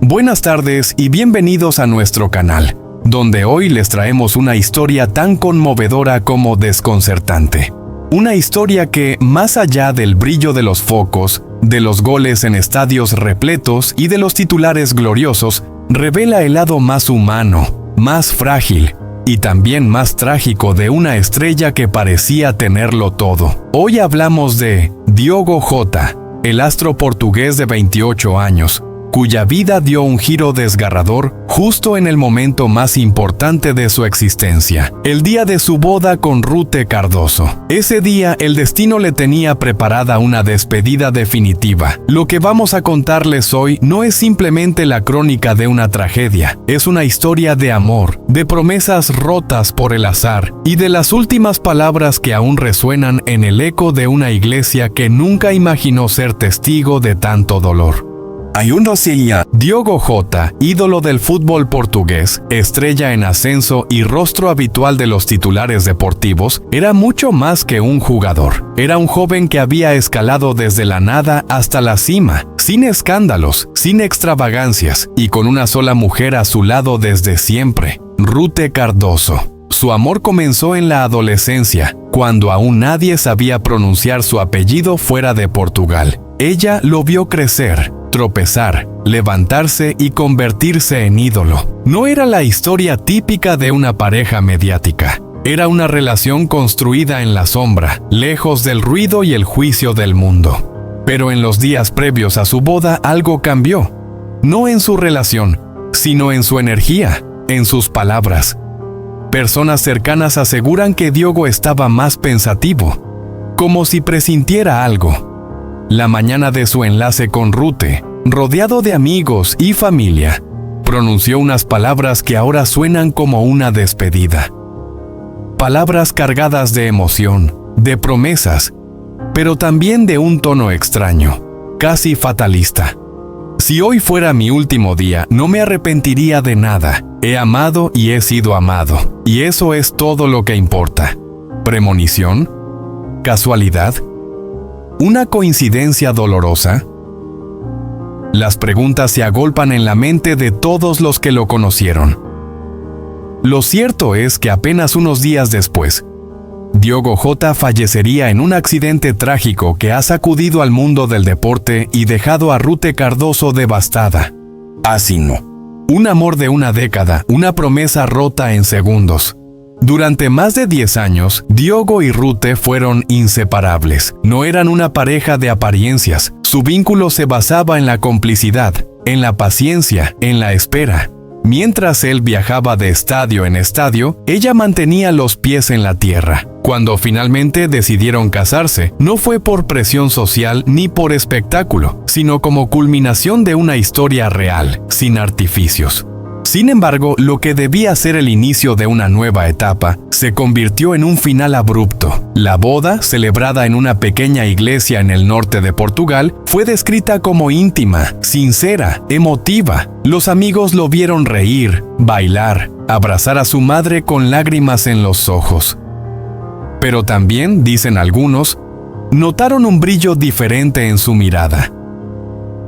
Buenas tardes y bienvenidos a nuestro canal, donde hoy les traemos una historia tan conmovedora como desconcertante. Una historia que, más allá del brillo de los focos, de los goles en estadios repletos y de los titulares gloriosos, revela el lado más humano, más frágil y también más trágico de una estrella que parecía tenerlo todo. Hoy hablamos de Diogo Jota, el astro portugués de 28 años, cuya vida dio un giro desgarrador justo en el momento más importante de su existencia, el día de su boda con Rute Cardoso. Ese día el destino le tenía preparada una despedida definitiva. Lo que vamos a contarles hoy no es simplemente la crónica de una tragedia, es una historia de amor, de promesas rotas por el azar y de las últimas palabras que aún resuenan en el eco de una iglesia que nunca imaginó ser testigo de tanto dolor. Diogo Jota, ídolo del fútbol portugués, estrella en ascenso y rostro habitual de los titulares deportivos, era mucho más que un jugador. Era un joven que había escalado desde la nada hasta la cima, sin escándalos, sin extravagancias y con una sola mujer a su lado desde siempre, Rute Cardoso. Su amor comenzó en la adolescencia, cuando aún nadie sabía pronunciar su apellido fuera de Portugal. Ella lo vio crecer, tropezar, levantarse y convertirse en ídolo. No era la historia típica de una pareja mediática. Era una relación construida en la sombra, lejos del ruido y el juicio del mundo. Pero en los días previos a su boda algo cambió. No en su relación, sino en su energía, en sus palabras. Personas cercanas aseguran que Diogo estaba más pensativo, como si presintiera algo. La mañana de su enlace con Rute, rodeado de amigos y familia, pronunció unas palabras que ahora suenan como una despedida. Palabras cargadas de emoción, de promesas, pero también de un tono extraño, casi fatalista. Si hoy fuera mi último día, no me arrepentiría de nada. He amado y he sido amado, y eso es todo lo que importa. ¿Premonición? ¿Casualidad? ¿Una coincidencia dolorosa? Las preguntas se agolpan en la mente de todos los que lo conocieron. Lo cierto es que apenas unos días después, Diogo Jota fallecería en un accidente trágico que ha sacudido al mundo del deporte y dejado a Rute Cardoso devastada. Así no. Un amor de una década, una promesa rota en segundos. Durante más de 10 años, Diogo y Rute fueron inseparables. No eran una pareja de apariencias. Su vínculo se basaba en la complicidad, en la paciencia, en la espera. Mientras él viajaba de estadio en estadio, ella mantenía los pies en la tierra. Cuando finalmente decidieron casarse, no fue por presión social ni por espectáculo, sino como culminación de una historia real, sin artificios. Sin embargo, lo que debía ser el inicio de una nueva etapa, se convirtió en un final abrupto. La boda, celebrada en una pequeña iglesia en el norte de Portugal, fue descrita como íntima, sincera, emotiva. Los amigos lo vieron reír, bailar, abrazar a su madre con lágrimas en los ojos. Pero también, dicen algunos, notaron un brillo diferente en su mirada.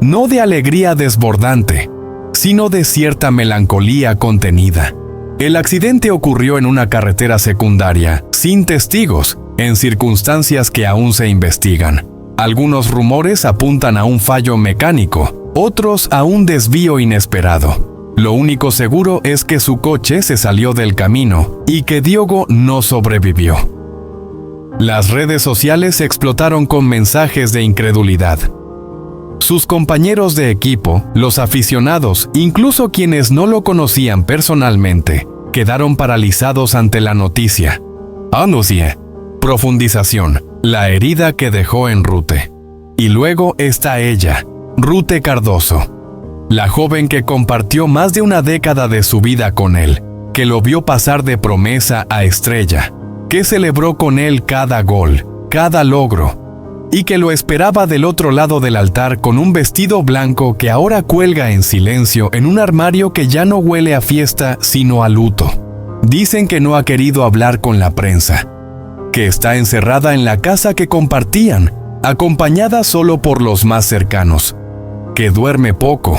No de alegría desbordante, sino de cierta melancolía contenida. El accidente ocurrió en una carretera secundaria, sin testigos, en circunstancias que aún se investigan. Algunos rumores apuntan a un fallo mecánico, otros a un desvío inesperado. Lo único seguro es que su coche se salió del camino y que Diogo no sobrevivió. Las redes sociales explotaron con mensajes de incredulidad. Sus compañeros de equipo, los aficionados, incluso quienes no lo conocían personalmente, quedaron paralizados ante la noticia. Profundización, la herida que dejó en Rute. Y luego está ella, Rute Cardoso, la joven que compartió más de una década de su vida con él, que lo vio pasar de promesa a estrella, que celebró con él cada gol, cada logro, y que lo esperaba del otro lado del altar con un vestido blanco que ahora cuelga en silencio en un armario que ya no huele a fiesta sino a luto. Dicen que no ha querido hablar con la prensa, que está encerrada en la casa que compartían, acompañada solo por los más cercanos, que duerme poco,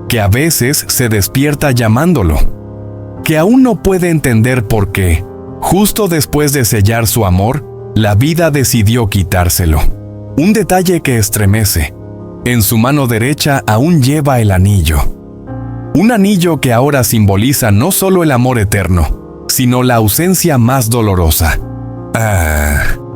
que a veces se despierta llamándolo, que aún no puede entender por qué, justo después de sellar su amor, la vida decidió quitárselo. Un detalle que estremece. En su mano derecha aún lleva el anillo. Un anillo que ahora simboliza no solo el amor eterno, sino la ausencia más dolorosa.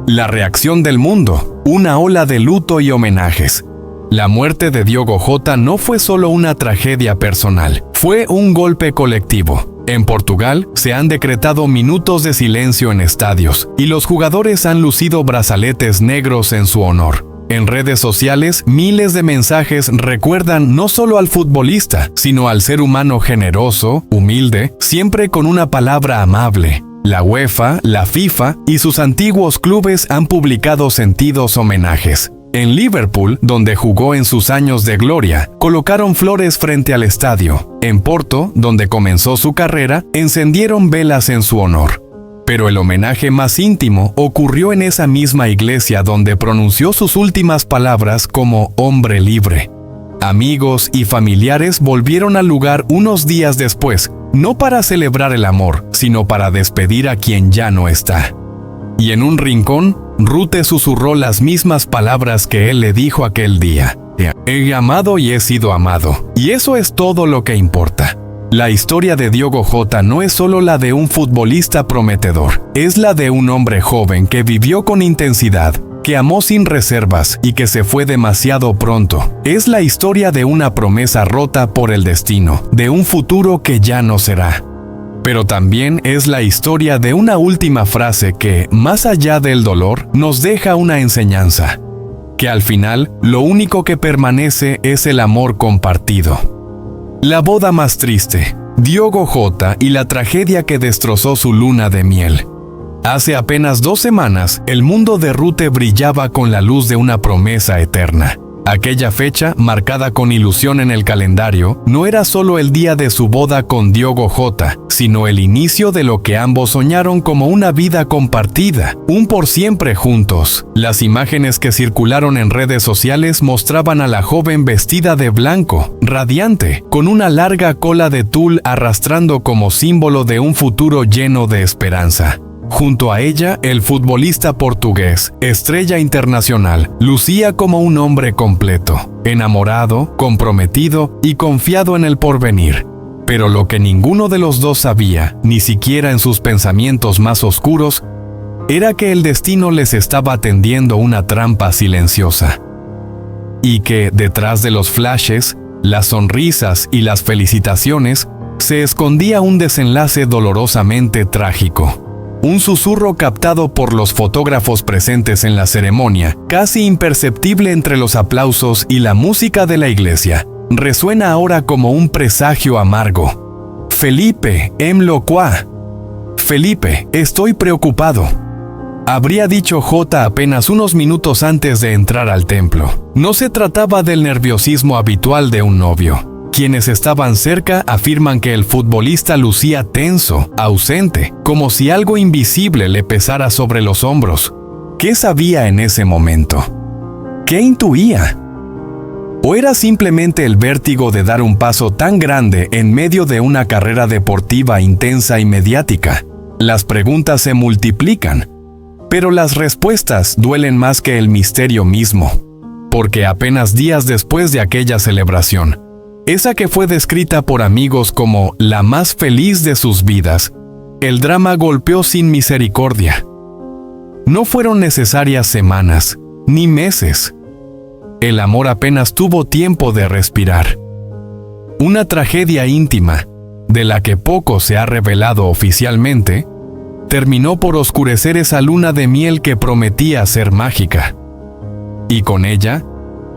La reacción del mundo, una ola de luto y homenajes. La muerte de Diogo Jota no fue solo una tragedia personal, fue un golpe colectivo. En Portugal se han decretado minutos de silencio en estadios y los jugadores han lucido brazaletes negros en su honor. En redes sociales, miles de mensajes recuerdan no solo al futbolista, sino al ser humano generoso, humilde, siempre con una palabra amable. La UEFA, la FIFA y sus antiguos clubes han publicado sentidos homenajes. En Liverpool, donde jugó en sus años de gloria, colocaron flores frente al estadio. En Porto, donde comenzó su carrera, encendieron velas en su honor. Pero el homenaje más íntimo ocurrió en esa misma iglesia donde pronunció sus últimas palabras como hombre libre. Amigos y familiares volvieron al lugar unos días después, no para celebrar el amor, sino para despedir a quien ya no está. Y en un rincón, Rute susurró las mismas palabras que él le dijo aquel día. He amado y he sido amado, y eso es todo lo que importa. La historia de Diogo Jota no es solo la de un futbolista prometedor, es la de un hombre joven que vivió con intensidad, que amó sin reservas y que se fue demasiado pronto. Es la historia de una promesa rota por el destino, de un futuro que ya no será. Pero también es la historia de una última frase que, más allá del dolor, nos deja una enseñanza. Que al final, lo único que permanece es el amor compartido. La boda más triste, Diogo Jota y la tragedia que destrozó su luna de miel. Hace apenas 2 semanas, el mundo de Rute brillaba con la luz de una promesa eterna. Aquella fecha, marcada con ilusión en el calendario, no era solo el día de su boda con Diogo Jota, sino el inicio de lo que ambos soñaron como una vida compartida, un por siempre juntos. Las imágenes que circularon en redes sociales mostraban a la joven vestida de blanco, radiante, con una larga cola de tul arrastrando como símbolo de un futuro lleno de esperanza. Junto a ella, el futbolista portugués, estrella internacional, lucía como un hombre completo, enamorado, comprometido y confiado en el porvenir. Pero lo que ninguno de los dos sabía, ni siquiera en sus pensamientos más oscuros, era que el destino les estaba tendiendo una trampa silenciosa. Y que, detrás de los flashes, las sonrisas y las felicitaciones, se escondía un desenlace dolorosamente trágico. Un susurro captado por los fotógrafos presentes en la ceremonia, casi imperceptible entre los aplausos y la música de la iglesia, resuena ahora como un presagio amargo. Felipe, Mlokwa. Felipe, estoy preocupado. Habría dicho Jota apenas unos minutos antes de entrar al templo. No se trataba del nerviosismo habitual de un novio. Quienes estaban cerca afirman que el futbolista lucía tenso, ausente, como si algo invisible le pesara sobre los hombros. ¿Qué sabía en ese momento? ¿Qué intuía? ¿O era simplemente el vértigo de dar un paso tan grande en medio de una carrera deportiva intensa y mediática? Las preguntas se multiplican, pero las respuestas duelen más que el misterio mismo, porque apenas días después de aquella celebración, esa que fue descrita por amigos como la más feliz de sus vidas, el drama golpeó sin misericordia. No fueron necesarias semanas, ni meses. El amor apenas tuvo tiempo de respirar. Una tragedia íntima, de la que poco se ha revelado oficialmente, terminó por oscurecer esa luna de miel que prometía ser mágica. Y con ella,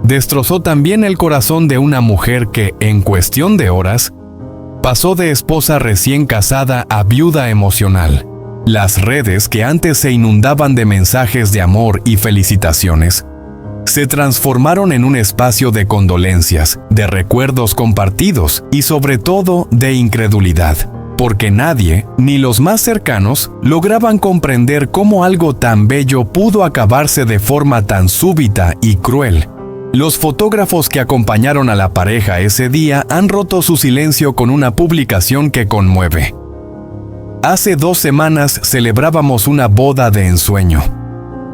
destrozó también el corazón de una mujer que, en cuestión de horas, pasó de esposa recién casada a viuda emocional. Las redes que antes se inundaban de mensajes de amor y felicitaciones, se transformaron en un espacio de condolencias, de recuerdos compartidos y sobre todo de incredulidad, porque nadie, ni los más cercanos, lograban comprender cómo algo tan bello pudo acabarse de forma tan súbita y cruel. Los fotógrafos que acompañaron a la pareja ese día han roto su silencio con una publicación que conmueve. Hace 2 semanas celebrábamos una boda de ensueño.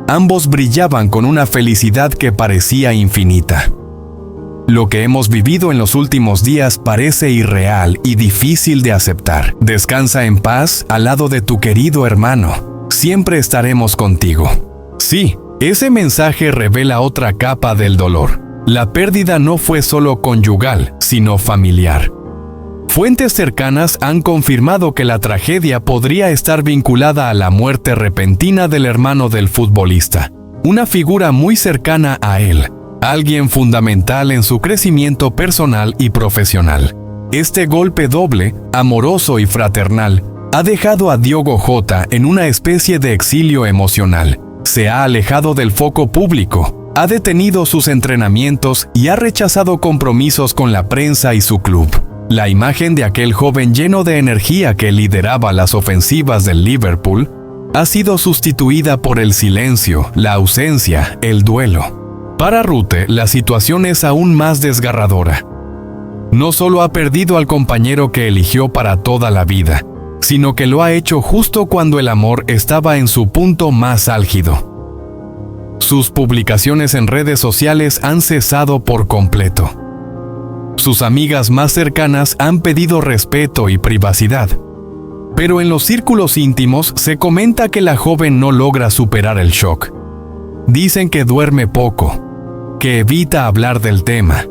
Ambos brillaban con una felicidad que parecía infinita. Lo que hemos vivido en los últimos días parece irreal y difícil de aceptar. Descansa en paz al lado de tu querido hermano. Siempre estaremos contigo. Sí, ese mensaje revela otra capa del dolor. La pérdida no fue solo conyugal, sino familiar. Fuentes cercanas han confirmado que la tragedia podría estar vinculada a la muerte repentina del hermano del futbolista, una figura muy cercana a él, alguien fundamental en su crecimiento personal y profesional. Este golpe doble, amoroso y fraternal, ha dejado a Diogo Jota en una especie de exilio emocional. Se ha alejado del foco público, ha detenido sus entrenamientos y ha rechazado compromisos con la prensa y su club. La imagen de aquel joven lleno de energía que lideraba las ofensivas del Liverpool ha sido sustituida por el silencio, la ausencia, el duelo. Para Rute, la situación es aún más desgarradora. No solo ha perdido al compañero que eligió para toda la vida, sino que lo ha hecho justo cuando el amor estaba en su punto más álgido. Sus publicaciones en redes sociales han cesado por completo. Sus amigas más cercanas han pedido respeto y privacidad. Pero en los círculos íntimos se comenta que la joven no logra superar el shock. Dicen que duerme poco, que evita hablar del tema,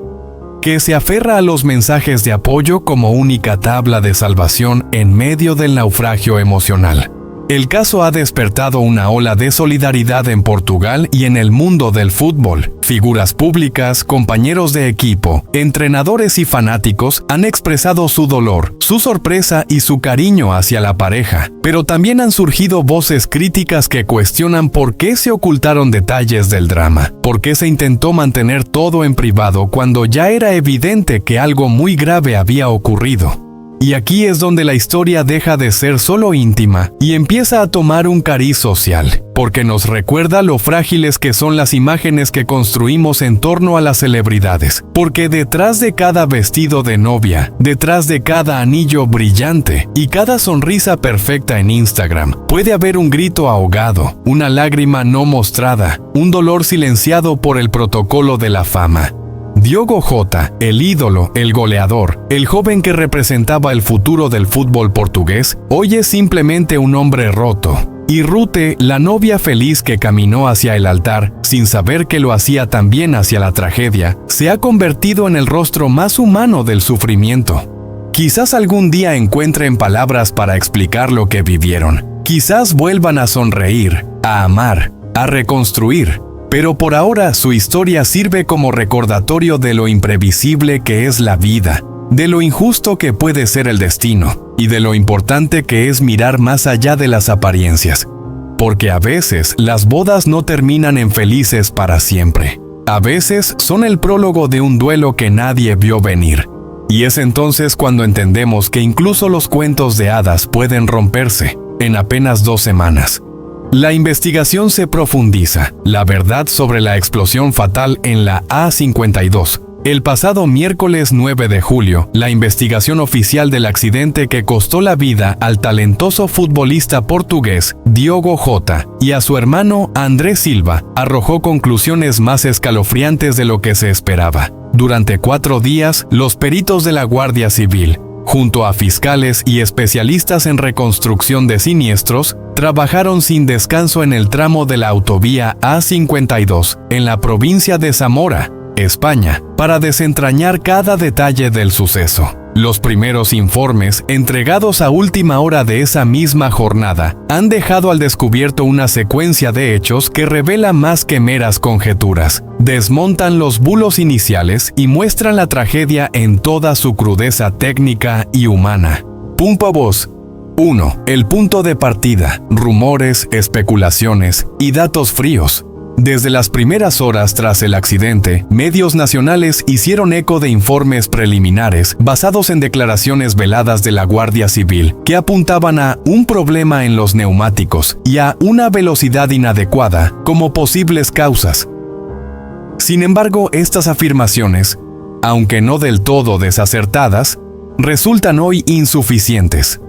que se aferra a los mensajes de apoyo como única tabla de salvación en medio del naufragio emocional. El caso ha despertado una ola de solidaridad en Portugal y en el mundo del fútbol. Figuras públicas, compañeros de equipo, entrenadores y fanáticos han expresado su dolor, su sorpresa y su cariño hacia la pareja. Pero también han surgido voces críticas que cuestionan por qué se ocultaron detalles del drama, por qué se intentó mantener todo en privado cuando ya era evidente que algo muy grave había ocurrido. Y aquí es donde la historia deja de ser solo íntima y empieza a tomar un cariz social, porque nos recuerda lo frágiles que son las imágenes que construimos en torno a las celebridades, porque detrás de cada vestido de novia, detrás de cada anillo brillante y cada sonrisa perfecta en Instagram, puede haber un grito ahogado, una lágrima no mostrada, un dolor silenciado por el protocolo de la fama. Diogo Jota, el ídolo, el goleador, el joven que representaba el futuro del fútbol portugués, hoy es simplemente un hombre roto. Y Rute, la novia feliz que caminó hacia el altar, sin saber que lo hacía también hacia la tragedia, se ha convertido en el rostro más humano del sufrimiento. Quizás algún día encuentren palabras para explicar lo que vivieron. Quizás vuelvan a sonreír, a amar, a reconstruir. Pero por ahora su historia sirve como recordatorio de lo imprevisible que es la vida, de lo injusto que puede ser el destino, y de lo importante que es mirar más allá de las apariencias. Porque a veces las bodas no terminan en felices para siempre. A veces son el prólogo de un duelo que nadie vio venir. Y es entonces cuando entendemos que incluso los cuentos de hadas pueden romperse en apenas 2 semanas. La investigación se profundiza, la verdad sobre la explosión fatal en la A52. El pasado miércoles 9 de julio, la investigación oficial del accidente que costó la vida al talentoso futbolista portugués Diogo Jota y a su hermano André Silva arrojó conclusiones más escalofriantes de lo que se esperaba. Durante 4 días, los peritos de la Guardia Civil, junto a fiscales y especialistas en reconstrucción de siniestros, trabajaron sin descanso en el tramo de la autovía A52, en la provincia de Zamora, España, para desentrañar cada detalle del suceso. Los primeros informes, entregados a última hora de esa misma jornada, han dejado al descubierto una secuencia de hechos que revela más que meras conjeturas. Desmontan los bulos iniciales y muestran la tragedia en toda su crudeza técnica y humana. Punto voz. 1. El punto de partida, rumores, especulaciones y datos fríos. Desde las primeras horas tras el accidente, medios nacionales hicieron eco de informes preliminares basados en declaraciones veladas de la Guardia Civil que apuntaban a un problema en los neumáticos y a una velocidad inadecuada como posibles causas. Sin embargo, estas afirmaciones, aunque no del todo desacertadas, resultan hoy insuficientes.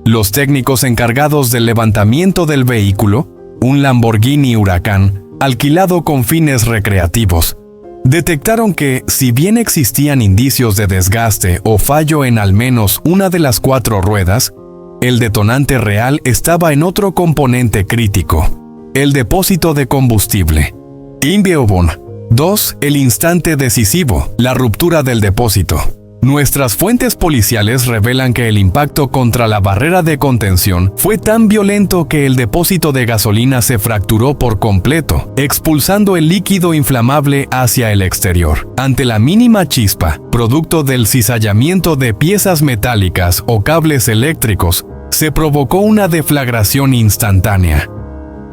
Los técnicos encargados del levantamiento del vehículo, un Lamborghini Huracán, alquilado con fines recreativos, detectaron que, si bien existían indicios de desgaste o fallo en al menos una de las 4 ruedas, el detonante real estaba en otro componente crítico, el depósito de combustible. Inbeobon. 2. El instante decisivo, la ruptura del depósito. Nuestras fuentes policiales revelan que el impacto contra la barrera de contención fue tan violento que el depósito de gasolina se fracturó por completo, expulsando el líquido inflamable hacia el exterior. Ante la mínima chispa, producto del cizallamiento de piezas metálicas o cables eléctricos, se provocó una deflagración instantánea.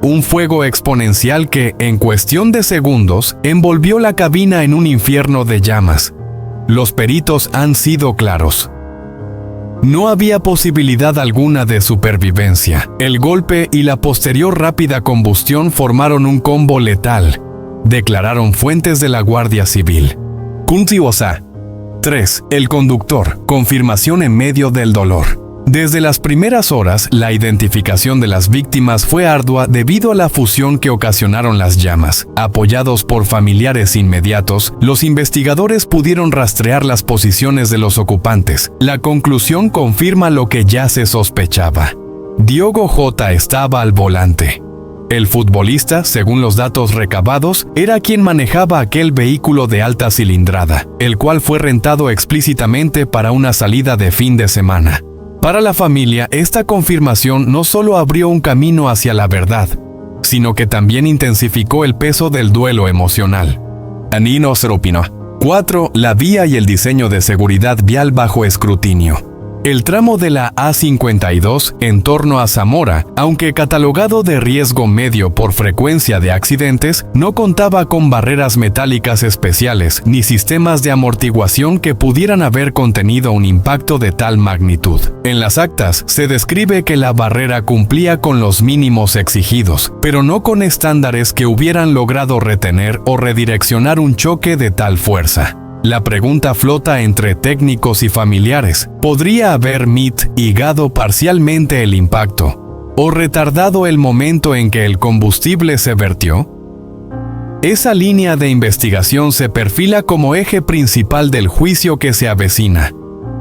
Un fuego exponencial que, en cuestión de segundos, envolvió la cabina en un infierno de llamas. Los peritos han sido claros. No había posibilidad alguna de supervivencia. El golpe y la posterior rápida combustión formaron un combo letal, declararon fuentes de la Guardia Civil. Kuntiosa. 3. El conductor. Confirmación en medio del dolor. Desde las primeras horas, la identificación de las víctimas fue ardua debido a la fusión que ocasionaron las llamas. Apoyados por familiares inmediatos, los investigadores pudieron rastrear las posiciones de los ocupantes. La conclusión confirma lo que ya se sospechaba. Diogo J. estaba al volante. El futbolista, según los datos recabados, era quien manejaba aquel vehículo de alta cilindrada, el cual fue rentado explícitamente para una salida de fin de semana. Para la familia, esta confirmación no solo abrió un camino hacia la verdad, sino que también intensificó el peso del duelo emocional. Anino Seropino. 4. La vía y el diseño de seguridad vial bajo escrutinio. El tramo de la A52 en torno a Zamora, aunque catalogado de riesgo medio por frecuencia de accidentes, no contaba con barreras metálicas especiales ni sistemas de amortiguación que pudieran haber contenido un impacto de tal magnitud. En las actas se describe que la barrera cumplía con los mínimos exigidos, pero no con estándares que hubieran logrado retener o redireccionar un choque de tal fuerza. La pregunta flota entre técnicos y familiares. ¿Podría haber mitigado parcialmente el impacto o retardado el momento en que el combustible se vertió? Esa línea de investigación se perfila como eje principal del juicio que se avecina.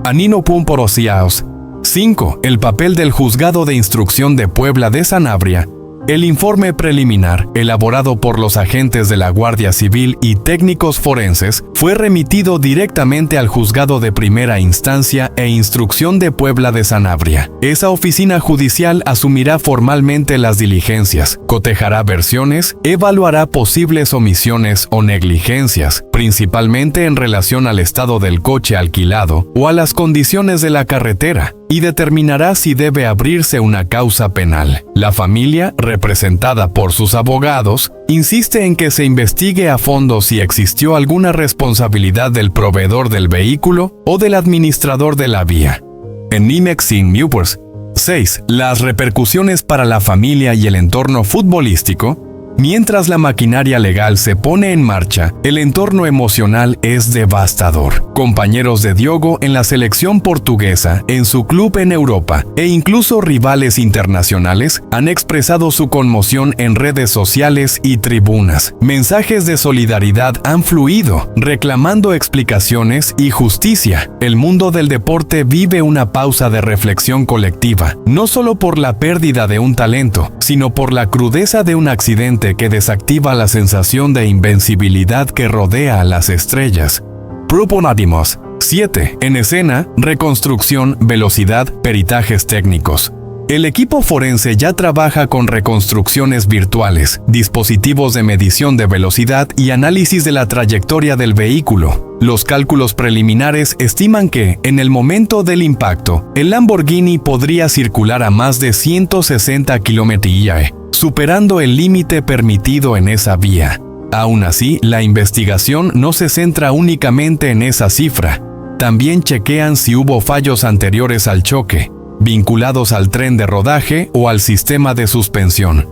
Anino Pumporosiaos. 5. El papel del Juzgado de Instrucción de Puebla de Sanabria. El informe preliminar, elaborado por los agentes de la Guardia Civil y técnicos forenses, fue remitido directamente al Juzgado de Primera Instancia e Instrucción de Puebla de Sanabria. Esa oficina judicial asumirá formalmente las diligencias, cotejará versiones, evaluará posibles omisiones o negligencias, principalmente en relación al estado del coche alquilado o a las condiciones de la carretera, y determinará si debe abrirse una causa penal. La familia, representada por sus abogados, insiste en que se investigue a fondo si existió alguna responsabilidad del proveedor del vehículo o del administrador de la vía. En Nimexin Newports. 6. Las repercusiones para la familia y el entorno futbolístico. Mientras la maquinaria legal se pone en marcha, el entorno emocional es devastador. Compañeros de Diogo en la selección portuguesa, en su club en Europa, e incluso rivales internacionales, han expresado su conmoción en redes sociales y tribunas. Mensajes de solidaridad han fluido, reclamando explicaciones y justicia. El mundo del deporte vive una pausa de reflexión colectiva, no solo por la pérdida de un talento, sino por la crudeza de un accidente que desactiva la sensación de invencibilidad que rodea a las estrellas. Proponadimos. 7. En escena, reconstrucción, velocidad, peritajes técnicos. El equipo forense ya trabaja con reconstrucciones virtuales, dispositivos de medición de velocidad y análisis de la trayectoria del vehículo. Los cálculos preliminares estiman que, en el momento del impacto, el Lamborghini podría circular a más de 160 km/h, superando el límite permitido en esa vía. Aún así, la investigación no se centra únicamente en esa cifra. También chequean si hubo fallos anteriores al choque, vinculados al tren de rodaje o al sistema de suspensión.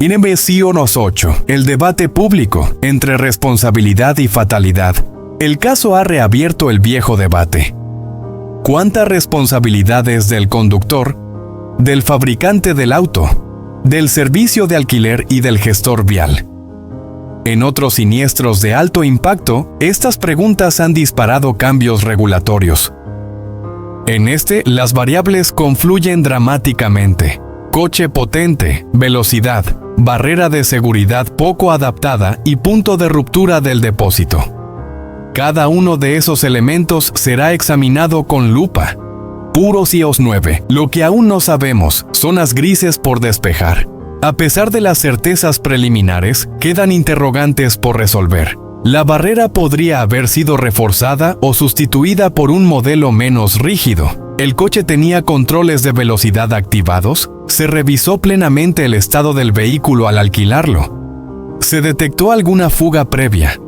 Invenciones 8. El debate público entre responsabilidad y fatalidad. El caso ha reabierto el viejo debate. ¿Cuánta responsabilidad es del conductor, del fabricante del auto, del servicio de alquiler y del gestor vial? En otros siniestros de alto impacto, estas preguntas han disparado cambios regulatorios. En este, las variables confluyen dramáticamente. Coche potente, velocidad, barrera de seguridad poco adaptada y punto de ruptura del depósito. Cada uno de esos elementos será examinado con lupa. Puros iOS 9. Lo que aún no sabemos, zonas grises por despejar. A pesar de las certezas preliminares, quedan interrogantes por resolver. La barrera podría haber sido reforzada o sustituida por un modelo menos rígido. ¿El coche tenía controles de velocidad activados? ¿Se revisó plenamente el estado del vehículo al alquilarlo? ¿Se detectó alguna fuga previa?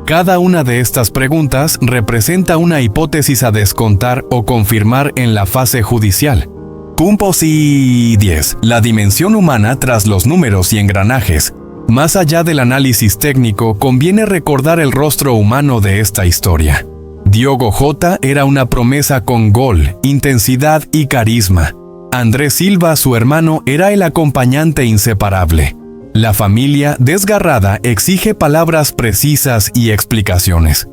Cada una de estas preguntas representa una hipótesis a descontar o confirmar en la fase judicial. Punto 10. La dimensión humana tras los números y engranajes. Más allá del análisis técnico, conviene recordar el rostro humano de esta historia. Diogo J. era una promesa con gol, intensidad y carisma. Andrés Silva, su hermano, era el acompañante inseparable. La familia, desgarrada, exige palabras precisas y explicaciones.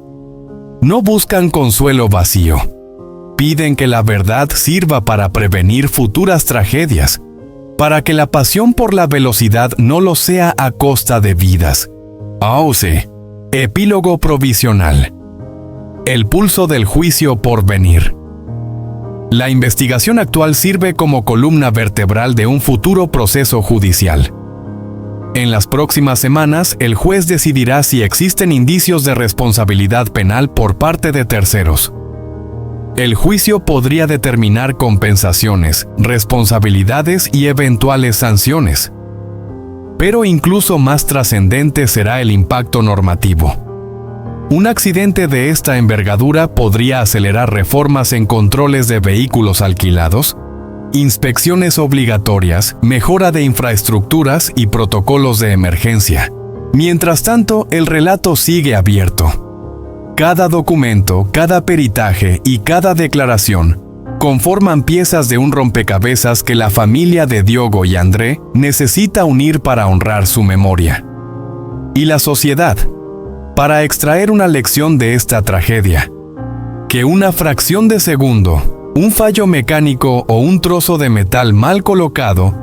No buscan consuelo vacío. Piden que la verdad sirva para prevenir futuras tragedias, para que la pasión por la velocidad no lo sea a costa de vidas. AOC. Epílogo provisional. El pulso del juicio por venir. La investigación actual sirve como columna vertebral de un futuro proceso judicial. En las próximas semanas, el juez decidirá si existen indicios de responsabilidad penal por parte de terceros. El juicio podría determinar compensaciones, responsabilidades y eventuales sanciones. Pero incluso más trascendente será el impacto normativo. Un accidente de esta envergadura podría acelerar reformas en controles de vehículos alquilados, inspecciones obligatorias, mejora de infraestructuras y protocolos de emergencia. Mientras tanto, el relato sigue abierto. Cada documento, cada peritaje y cada declaración conforman piezas de un rompecabezas que la familia de Diogo y André necesita unir para honrar su memoria. Y la sociedad, para extraer una lección de esta tragedia. Que una fracción de segundo, un fallo mecánico o un trozo de metal mal colocado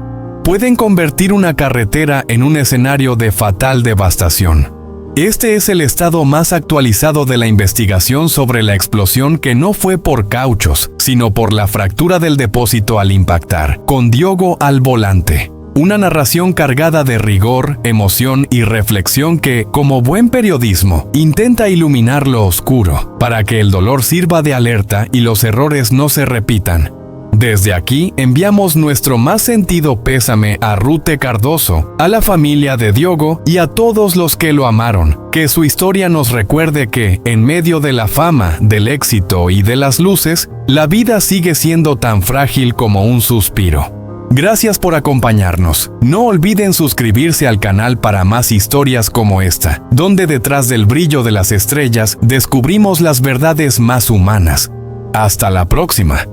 pueden convertir una carretera en un escenario de fatal devastación. Este es el estado más actualizado de la investigación sobre la explosión que no fue por cauchos, sino por la fractura del depósito al impactar, con Diogo al volante. Una narración cargada de rigor, emoción y reflexión que, como buen periodismo, intenta iluminar lo oscuro, para que el dolor sirva de alerta y los errores no se repitan. Desde aquí, enviamos nuestro más sentido pésame a Rute Cardoso, a la familia de Diogo y a todos los que lo amaron. Que su historia nos recuerde que, en medio de la fama, del éxito y de las luces, la vida sigue siendo tan frágil como un suspiro. Gracias por acompañarnos. No olviden suscribirse al canal para más historias como esta, donde detrás del brillo de las estrellas descubrimos las verdades más humanas. Hasta la próxima.